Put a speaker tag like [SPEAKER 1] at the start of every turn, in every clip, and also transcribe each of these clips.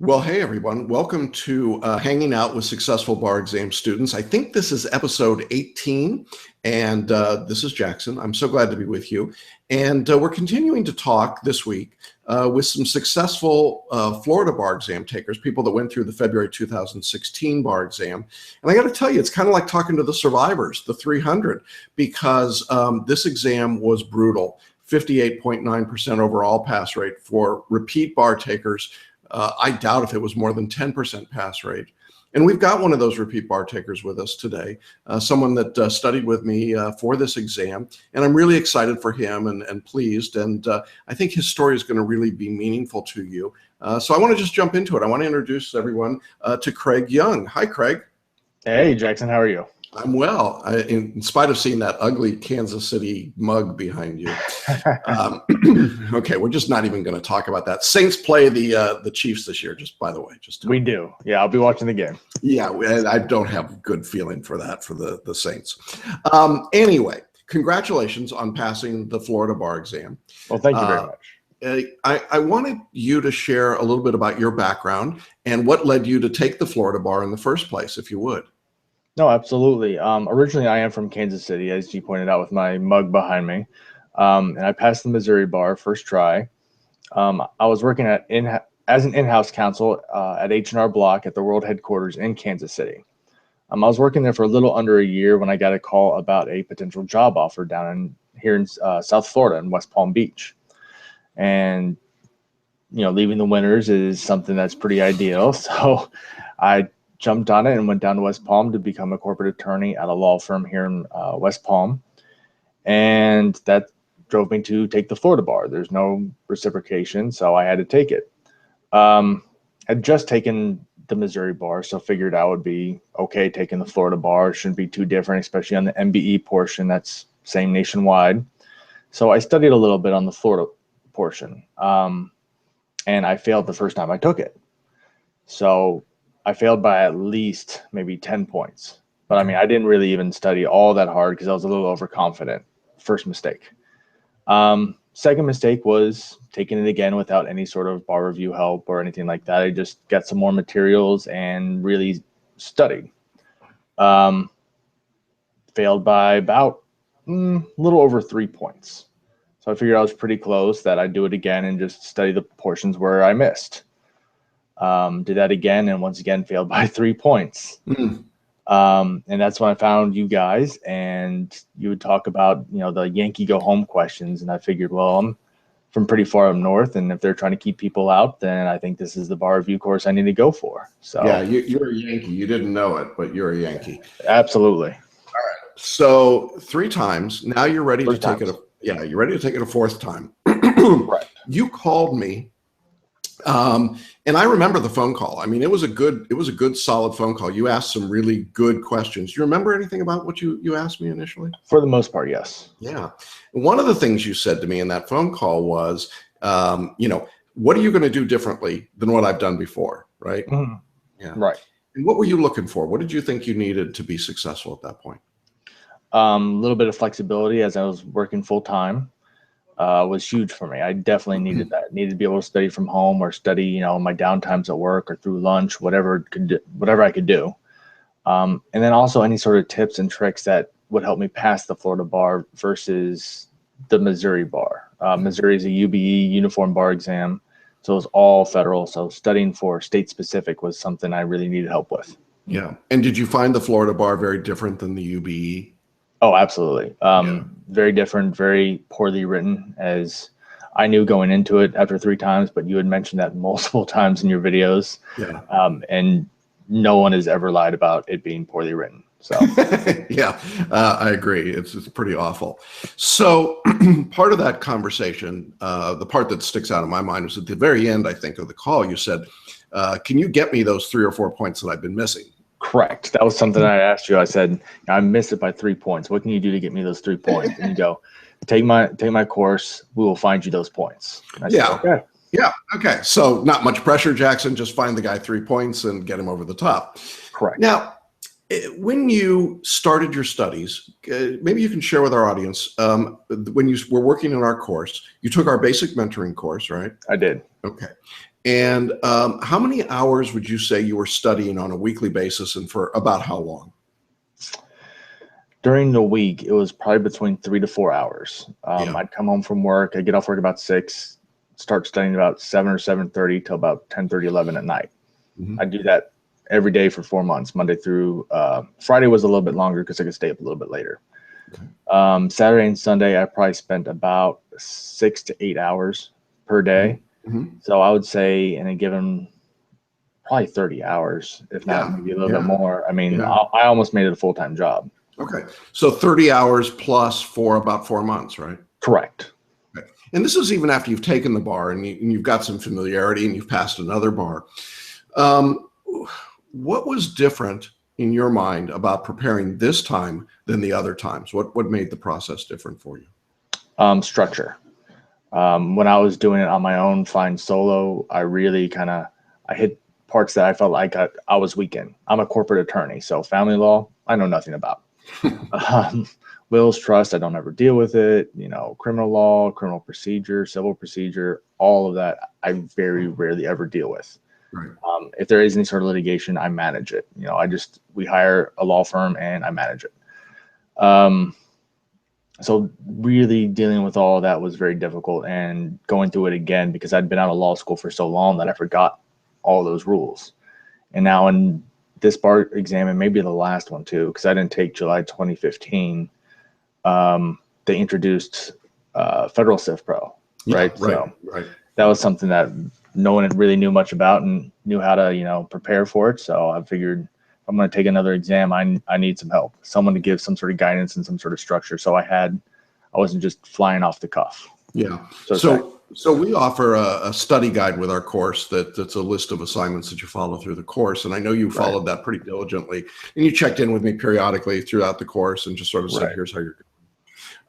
[SPEAKER 1] Well, hey everyone, welcome to Hanging Out with Successful Bar Exam Students. I think this is episode 18, and this is Jackson. I'm so glad to be with you. And we're continuing to talk this week with some successful Florida bar exam takers, people that went through the February 2016 bar exam. And I got to tell you, it's kind of like talking to the survivors, the 300, because this exam was brutal. 58.9% overall pass rate for repeat bar takers. I doubt if it was more than 10% pass rate. And we've got one of those repeat bar takers with us today, someone that studied with me for this exam. And I'm really excited for him and pleased. And I think his story is going to really be meaningful to you. So I want to just jump into it. I want to introduce everyone to Craig Young. Hi, Craig.
[SPEAKER 2] Hey, Jackson. How are you?
[SPEAKER 1] I'm well, in spite of seeing that ugly Kansas City mug behind you. Okay, we're just not even going to talk about that. Saints play the Chiefs this year, just by the way.
[SPEAKER 2] We do. Yeah, I'll be watching the game.
[SPEAKER 1] Yeah, I don't have a good feeling for that for the Saints. Anyway, congratulations on passing the Florida bar exam.
[SPEAKER 2] Well, thank you very much.
[SPEAKER 1] I wanted you to share a little bit about your background and what led you to take the Florida bar in the first place, if you would.
[SPEAKER 2] No, absolutely. Originally, I am from Kansas City, as you pointed out with my mug behind me. And I passed the Missouri bar first try. I was working as an in-house counsel at H&R Block at the world headquarters in Kansas City. I was working there for a little under a year when I got a call about a potential job offer down here in South Florida in West Palm Beach. And, leaving the winters is something that's pretty ideal. So I jumped on it and went down to West Palm to become a corporate attorney at a law firm here in West Palm. And that drove me to take the Florida bar. There's no reciprocation, so I had to take it. I'd just taken the Missouri bar, so figured I would be okay taking the Florida bar. It shouldn't be too different, especially on the MBE portion. That's same nationwide. So I studied a little bit on the Florida portion, and I failed the first time I took it. So I failed by at least maybe 10 points. But I mean, I didn't really even study all that hard because I was a little overconfident. First mistake. Second mistake was taking it again without any sort of bar review help or anything like that. I just got some more materials and really studied. Failed by about a little over 3 points. So I figured I was pretty close that I'd do it again and just study the portions where I missed. Did that again and once again failed by 3 points. And that's when I found you guys, and you would talk about, the Yankee go home questions. And I figured, well, I'm from pretty far up north, and if they're trying to keep people out, then I think this is the bar review course I need to go for. So
[SPEAKER 1] yeah, you're a Yankee. You didn't know it, but you're a Yankee.
[SPEAKER 2] Absolutely.
[SPEAKER 1] All right. So 3 times. Now you're ready to take it. You're ready to take it a 4th time.
[SPEAKER 2] Right.
[SPEAKER 1] You called me. And I remember the phone call. I mean, it was a good, solid phone call. You asked some really good questions. Do you remember anything about what you asked me initially?
[SPEAKER 2] For the most part, yes.
[SPEAKER 1] Yeah. One of the things you said to me in that phone call was, what are you going to do differently than what I've done before? Right.
[SPEAKER 2] Mm-hmm.
[SPEAKER 1] Yeah.
[SPEAKER 2] Right.
[SPEAKER 1] And what were you looking for? What did you think you needed to be successful at that point?
[SPEAKER 2] A little bit of flexibility as I was working full time. Was huge for me. I definitely needed that. Needed to be able to study from home or study, my downtimes at work or through lunch, whatever I could do. And then also any sort of tips and tricks that would help me pass the Florida bar versus the Missouri bar. Missouri is a UBE uniform bar exam, so it was all federal. So studying for state specific was something I really needed help with.
[SPEAKER 1] Yeah. And did you find the Florida bar very different than the UBE?
[SPEAKER 2] Oh, absolutely. Very different, very poorly written, as I knew going into it after 3 times, but you had mentioned that multiple times in your videos.
[SPEAKER 1] Yeah.
[SPEAKER 2] And no one has ever lied about it being poorly written. So
[SPEAKER 1] yeah, I agree. It's pretty awful. So part of that conversation, the part that sticks out in my mind was at the very end, I think, of the call, you said, can you get me those 3 or 4 points that I've been missing?
[SPEAKER 2] Correct. That was something I asked you. I said, I missed it by 3 points. What can you do to get me those 3 points? And you go, take my course. We will find you those points. I said, okay.
[SPEAKER 1] Yeah. Okay. So not much pressure, Jackson. Just find the guy 3 points and get him over the top.
[SPEAKER 2] Correct.
[SPEAKER 1] Now, when you started your studies, maybe you can share with our audience, when you were working in our course, you took our basic mentoring course, right?
[SPEAKER 2] I did.
[SPEAKER 1] Okay. And how many hours would you say you were studying on a weekly basis, and for about how long?
[SPEAKER 2] During the week, it was probably between 3 to 4 hours.
[SPEAKER 1] Yeah.
[SPEAKER 2] I'd come home from work. I'd get off work about 6, start studying about 7 or 7:30 till about 10:30, 11 at night.
[SPEAKER 1] Mhm.
[SPEAKER 2] I'd do that every day for 4 months, Monday through Friday was a little bit longer because I could stay up a little bit later.
[SPEAKER 1] Okay.
[SPEAKER 2] Saturday and Sunday, I probably spent about 6 to 8 hours per day.
[SPEAKER 1] Mhm.
[SPEAKER 2] So I would say in a given, probably 30 hours, if not
[SPEAKER 1] Yeah.
[SPEAKER 2] maybe a little bit
[SPEAKER 1] Yeah.
[SPEAKER 2] more. I mean,
[SPEAKER 1] Yeah.
[SPEAKER 2] I almost made it a full-time job.
[SPEAKER 1] Okay. So 30 hours plus for about 4 months, right?
[SPEAKER 2] Correct.
[SPEAKER 1] Okay. And this is even after you've taken the bar and you've got some familiarity and you've passed another bar. What was different in your mind about preparing this time than the other times? What made the process different for you?
[SPEAKER 2] Structure. When I was doing it on my own, flying solo, I really I hit parts that I felt like I was weak in. I'm a corporate attorney, so family law, I know nothing about. Wills, trust, I don't ever deal with it. Criminal law, criminal procedure, civil procedure, all of that, I very rarely ever deal with.
[SPEAKER 1] Right.
[SPEAKER 2] If there is any sort of litigation, I manage it. We hire a law firm and I manage it. So really dealing with all of that was very difficult, and going through it again because I'd been out of law school for so long that I forgot all those rules. And now in this bar exam, and maybe the last one too, because I didn't take July 2015, they introduced Federal Civ Pro, right?
[SPEAKER 1] Yeah, right,
[SPEAKER 2] So
[SPEAKER 1] right.
[SPEAKER 2] that was something that no one really knew much about and knew how to, prepare for it. So I figured if I'm going to take another exam, I need some help, someone to give some sort of guidance and some sort of structure. So I wasn't just flying off the cuff.
[SPEAKER 1] Yeah. So we offer a study guide with our course that's a list of assignments that you follow through the course. And I know you followed that pretty diligently, and you checked in with me periodically throughout the course and just sort of said, here's how you're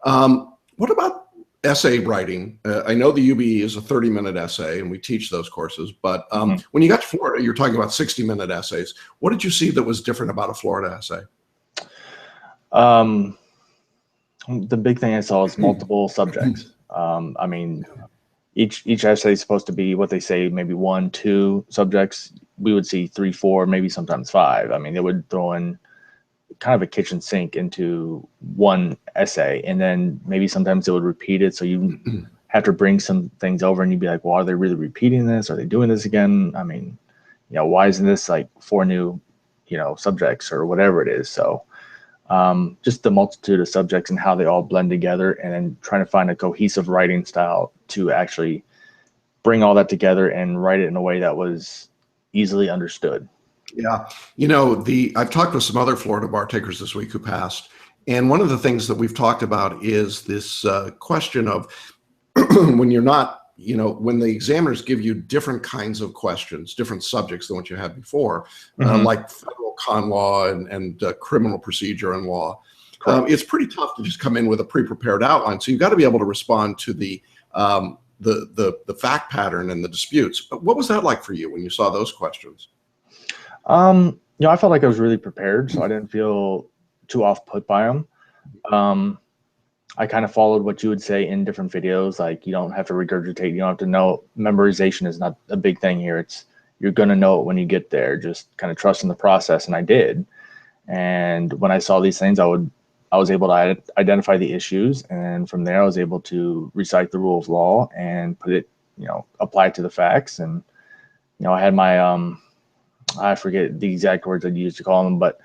[SPEAKER 1] going. What about essay writing? I know the UBE is a 30-minute essay, and we teach those courses. But when you got to Florida, you're talking about 60-minute essays. What did you see that was different about a Florida essay?
[SPEAKER 2] The big thing I saw is multiple subjects. I mean, each essay is supposed to be what they say, maybe 1, 2 subjects. We would see 3, 4, maybe sometimes 5. I mean, they would throw in kind of a kitchen sink into one essay, and then maybe sometimes they would repeat it. So you have to bring some things over and you'd be like, well, are they really repeating this? Are they doing this again? I mean, why isn't this like 4 new, subjects or whatever it is? So just the multitude of subjects and how they all blend together, and then trying to find a cohesive writing style to actually bring all that together and write it in a way that was easily understood.
[SPEAKER 1] Yeah. I've talked with some other Florida bar takers this week who passed. And one of the things that we've talked about is this question of when you're not, when the examiners give you different kinds of questions, different subjects than what you had before, like federal con law and criminal procedure and law. It's pretty tough to just come in with a pre-prepared outline. So you've got to be able to respond to the fact pattern and the disputes. But what was that like for you when you saw those questions?
[SPEAKER 2] I felt like I was really prepared, so I didn't feel too off put by them. I kind of followed what you would say in different videos. Like, you don't have to regurgitate. You don't have to know. Memorization is not a big thing here. You're going to know it when you get there. Just kind of trust in the process. And I did. And when I saw these things, I was able to identify the issues. And from there, I was able to recite the rule of law and put it, apply it to the facts. And, I had my, I forget the exact words I used to call them, but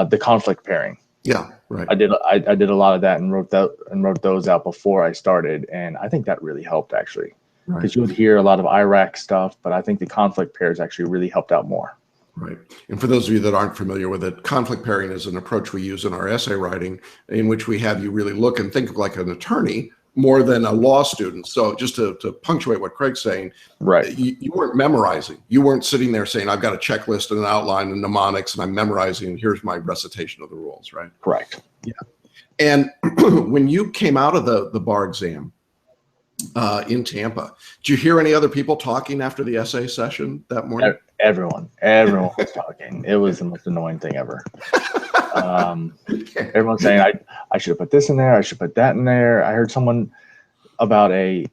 [SPEAKER 2] the conflict pairing.
[SPEAKER 1] Yeah, right.
[SPEAKER 2] I did a lot of that and wrote those out before I started, and I think that really helped actually, because you would hear a lot of Iraq stuff, but I think the conflict pairs actually really helped out more.
[SPEAKER 1] Right. And for those of you that aren't familiar with it, conflict pairing is an approach we use in our essay writing, in which we have you really look and think like an attorney more than a law student. So just to punctuate what Craig's saying,
[SPEAKER 2] right?
[SPEAKER 1] You weren't memorizing. You weren't sitting there saying, I've got a checklist and an outline and mnemonics, and I'm memorizing, and here's my recitation of the rules, right?
[SPEAKER 2] Correct.
[SPEAKER 1] Yeah. And when you came out of the bar exam in Tampa, did you hear any other people talking after the essay session that morning?
[SPEAKER 2] Everyone was talking. It was the most annoying thing ever. Everyone's saying I should have put this in there. I should put that in there. I heard someone about a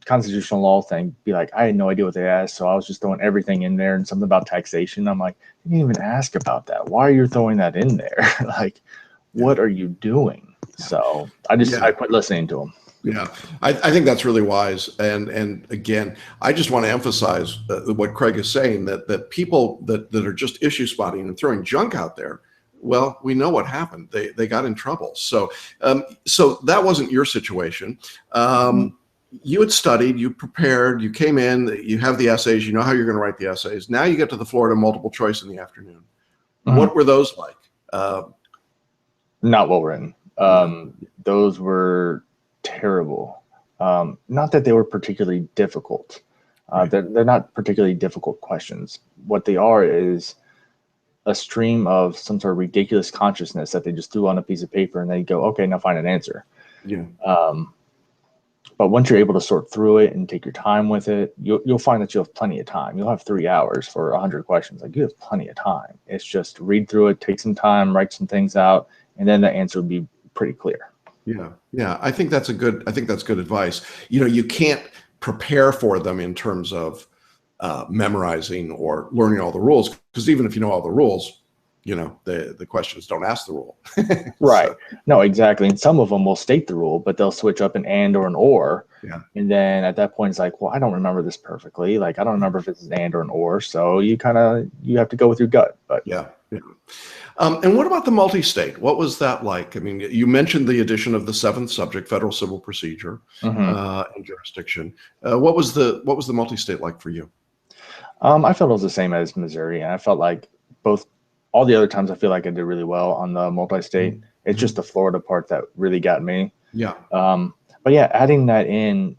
[SPEAKER 2] constitutional law thing, be like, I had no idea what they asked, so I was just throwing everything in there, and something about taxation. I'm like, you didn't even ask about that. Why are you throwing that in there? Like, what are you doing? So I quit listening to them.
[SPEAKER 1] Yeah, I think that's really wise. And again, I just want to emphasize what Craig is saying, that people that are just issue spotting and throwing junk out there, well, we know what happened. They got in trouble. So so that wasn't your situation. You had studied, you prepared, you came in, you have the essays, you know how you're going to write the essays. Now you get to the Florida multiple choice in the afternoon. What were those like?
[SPEAKER 2] Not well written. Those were terrible. Not that they were particularly difficult. They're not particularly difficult questions. What they are is a stream of some sort of ridiculous consciousness that they just threw on a piece of paper, and they go, okay, now find an answer.
[SPEAKER 1] Yeah.
[SPEAKER 2] But once you're able to sort through it and take your time with it, you'll find that you'll have plenty of time. You'll have 3 hours for 100 questions. Like, you have plenty of time. It's just read through it, take some time, write some things out, and then the answer will be pretty clear.
[SPEAKER 1] Yeah. I think that's good advice. You know, you can't prepare for them in terms of memorizing or learning all the rules, because even if you know all the rules, you know, the questions don't ask the rule.
[SPEAKER 2] Right. So. No, exactly. And some of them will state the rule, but they'll switch up an and or an or.
[SPEAKER 1] Yeah. And
[SPEAKER 2] then at that point, it's like, well, I don't remember this perfectly. Like, I don't remember if it's an and or an or. So you have to go with your gut. But
[SPEAKER 1] yeah. And what about the multi-state? What was that like? I mean, you mentioned the addition of the 7th subject, federal civil procedure, and jurisdiction. What was the multi-state like for you?
[SPEAKER 2] I felt it was the same as Missouri, and I felt like all the other times I feel like I did really well on the multi-state. It's just the Florida part that really got me.
[SPEAKER 1] Yeah.
[SPEAKER 2] But yeah, adding that in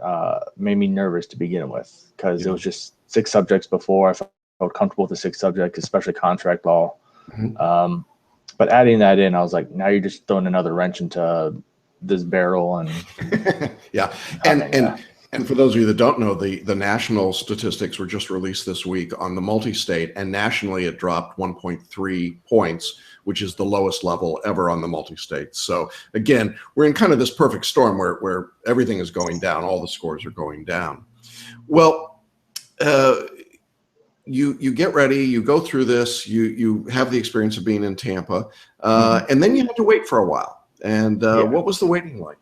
[SPEAKER 2] made me nervous to begin with, because it was just 6 subjects before. I felt comfortable with the 6 subjects, especially contract law. But adding that in, I was like, now you're just throwing another wrench into this barrel. And
[SPEAKER 1] yeah. And for those of you that don't know, the national statistics were just released this week on the multi-state, and nationally it dropped 1.3 points, which is the lowest level ever on the multi-state. So again, we're in kind of this perfect storm where everything is going down. All the scores are going down. Well, you get ready, you go through this, you have the experience of being in Tampa, and then you have to wait for a while. And what was the waiting like?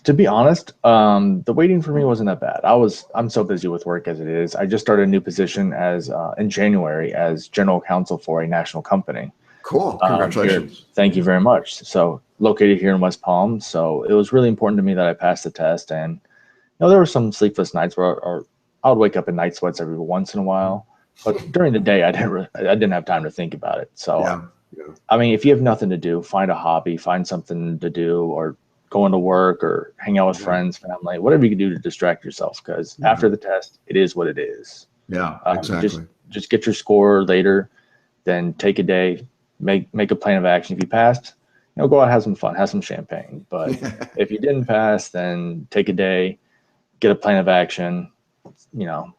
[SPEAKER 2] To be honest, the waiting for me wasn't that bad. I'm so busy with work as it is. I just started a new position in January as general counsel for a national company.
[SPEAKER 1] Cool. Congratulations.
[SPEAKER 2] Thank you very much. So located here in West Palm. So it was really important to me that I passed the test. And there were some sleepless nights where I would wake up in night sweats every once in a while. But during the day, I didn't have time to think about it. So, I mean, if you have nothing to do, find a hobby, find something to do, or going to work or hang out with friends, family, whatever you can do to distract yourself. Because after the test, it is what it is.
[SPEAKER 1] Yeah, exactly.
[SPEAKER 2] Just get your score later, then take a day, make a plan of action. If you passed, go out, have some fun, have some champagne. But if you didn't pass, then take a day, get a plan of action, and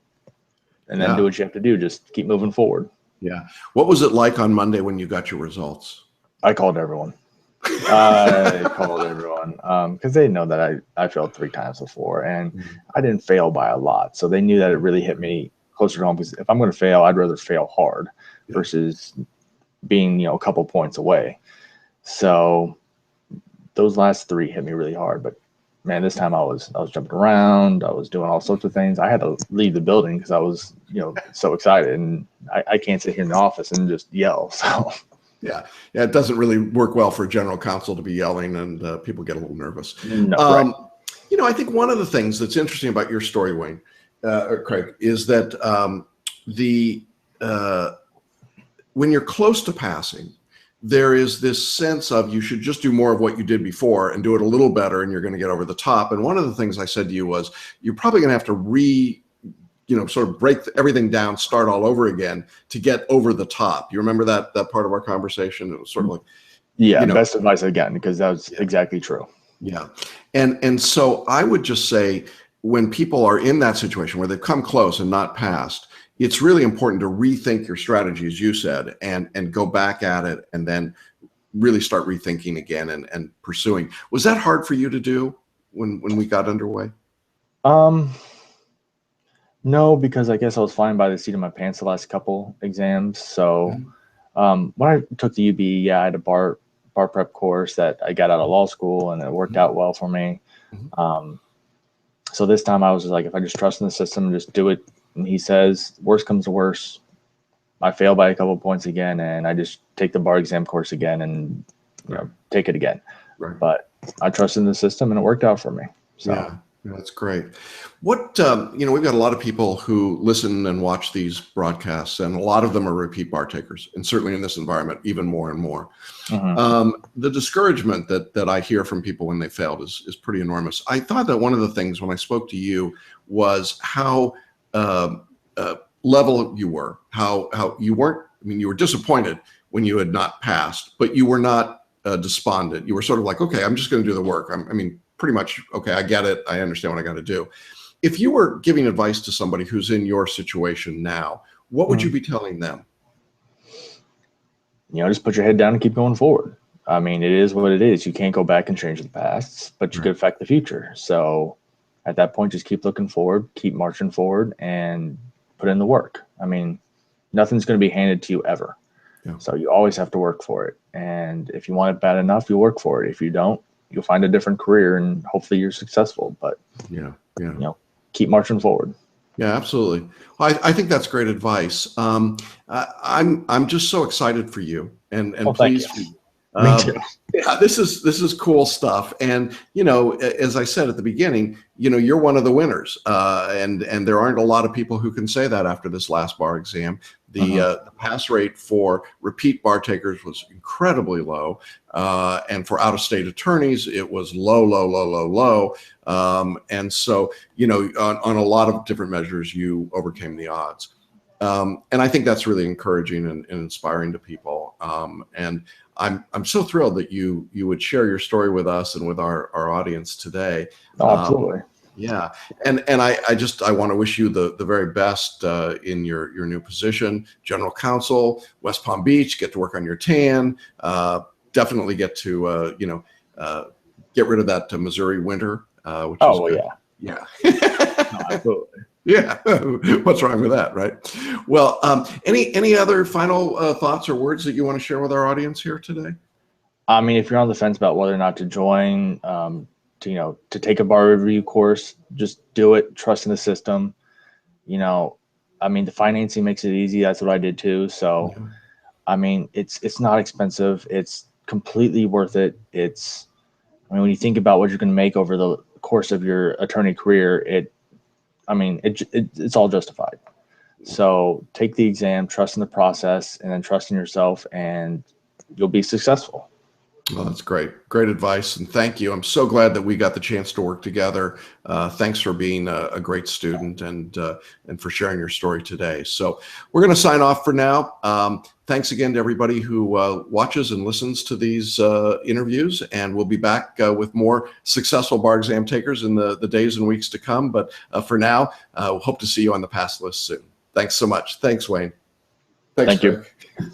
[SPEAKER 2] then do what you have to do. Just keep moving forward.
[SPEAKER 1] Yeah. What was it like on Monday when you got your results?
[SPEAKER 2] I called everyone. Because they know that I failed 3 times before, and I didn't fail by a lot. So they knew that it really hit me closer to home, because if I'm going to fail, I'd rather fail hard versus being, a couple points away. So those last 3 hit me really hard. But man, this time I was jumping around. I was doing all sorts of things. I had to leave the building because I was, so excited, and I can't sit here in the office and just yell. So.
[SPEAKER 1] Yeah, it doesn't really work well for a general counsel to be yelling, and people get a little nervous.
[SPEAKER 2] No, right.
[SPEAKER 1] I think one of the things that's interesting about your story, Wayne, or Craig, is that when you're close to passing, there is this sense of you should just do more of what you did before and do it a little better, and you're going to get over the top. And one of the things I said to you was, you're probably going to have to sort of break everything down, start all over again to get over the top. You remember that part of our conversation? It was sort of like,
[SPEAKER 2] best advice again, because that was exactly true.
[SPEAKER 1] Yeah. And so I would just say, when people are in that situation where they've come close and not passed, it's really important to rethink your strategy, as you said, and go back at it, and then really start rethinking again and pursuing. Was that hard for you to do when we got underway?
[SPEAKER 2] Um, no, because I guess I was flying by the seat of my pants the last couple exams. So
[SPEAKER 1] Mhm.
[SPEAKER 2] when I took the UBE, yeah, I had a bar prep course that I got out of law school, and it worked out well for me.
[SPEAKER 1] Mhm.
[SPEAKER 2] Um, so this time I was just like, if I just trust in the system and just do it, and he says, worst comes to worst, I fail by a couple points again, and I just take the bar exam course again and
[SPEAKER 1] Right.
[SPEAKER 2] take it again.
[SPEAKER 1] Right.
[SPEAKER 2] But I trusted in the system, and it worked out for me. So.
[SPEAKER 1] Yeah, that's great. What, we've got a lot of people who listen and watch these broadcasts, and a lot of them are repeat bar takers, and certainly in this environment, even more and more.
[SPEAKER 2] Mhm.
[SPEAKER 1] The discouragement that I hear from people when they failed is pretty enormous. I thought that one of the things when I spoke to you was how uh, level you were, how you weren't. I mean, you were disappointed when you had not passed, but you were not despondent. You were sort of like, okay, I'm just going to do the work. I mean, pretty much, okay, I get it. I understand what I got to do. If you were giving advice to somebody who's in your situation now, what would you be telling them?
[SPEAKER 2] Just put your head down and keep going forward. I mean, it is what it is. You can't go back and change the past, but you
[SPEAKER 1] Right.
[SPEAKER 2] could affect the future. So at that point, just keep looking forward, keep marching forward, and put in the work. I mean, nothing's going to be handed to you ever.
[SPEAKER 1] Yeah.
[SPEAKER 2] So you always have to work for it. And if you want it bad enough, you work for it. If you don't, you'll find a different career and hopefully you're successful. But,
[SPEAKER 1] Yeah. Yeah.
[SPEAKER 2] keep marching forward.
[SPEAKER 1] Yeah, absolutely. Well, I think that's great advice. I'm just so excited for you, and
[SPEAKER 2] Well, thank you.
[SPEAKER 1] pleased for you.
[SPEAKER 2] Me too.
[SPEAKER 1] Yeah, this is cool stuff. And as I said at the beginning, you're one of the winners, and there aren't a lot of people who can say that after this last bar exam. The pass rate for repeat bar takers was incredibly low, and for out-of-state attorneys, it was low, low, low, low, low. And so, on a lot of different measures, you overcame the odds. And I think that's really encouraging and inspiring to people. And I'm so thrilled that you would share your story with us and with our audience today.
[SPEAKER 2] Oh, absolutely.
[SPEAKER 1] Yeah, and I want to wish you the very best in your new position, general counsel, West Palm Beach. Get to work on your tan. Definitely get to get rid of that Missouri winter, which is
[SPEAKER 2] Well,
[SPEAKER 1] good.
[SPEAKER 2] yeah.
[SPEAKER 1] Yeah.
[SPEAKER 2] No, absolutely.
[SPEAKER 1] Yeah, what's wrong with that, right? Well, any other final thoughts or words that you want to share with our audience here today?
[SPEAKER 2] I mean, if you're on the fence about whether or not to join, to take a bar review course, just do it. Trust in the system. I mean, the financing makes it easy. That's what I did too. So,
[SPEAKER 1] Yeah.
[SPEAKER 2] I mean, it's not expensive. It's completely worth it. I mean, when you think about what you're going to make over the course of your attorney career, it's all justified. So take the exam, trust in the process, and then trust in yourself, and you'll be successful.
[SPEAKER 1] Well, that's great. Great advice. And thank you. I'm so glad that we got the chance to work together. Thanks for being a great student and for sharing your story today. So we're going to sign off for now. Thanks again to everybody who watches and listens to these interviews. And we'll be back with more successful bar exam takers in the days and weeks to come. But for now, hope to see you on the pass list soon. Thanks so much. Thanks, Wayne. Thanks,
[SPEAKER 2] Thank you.
[SPEAKER 1] Greg.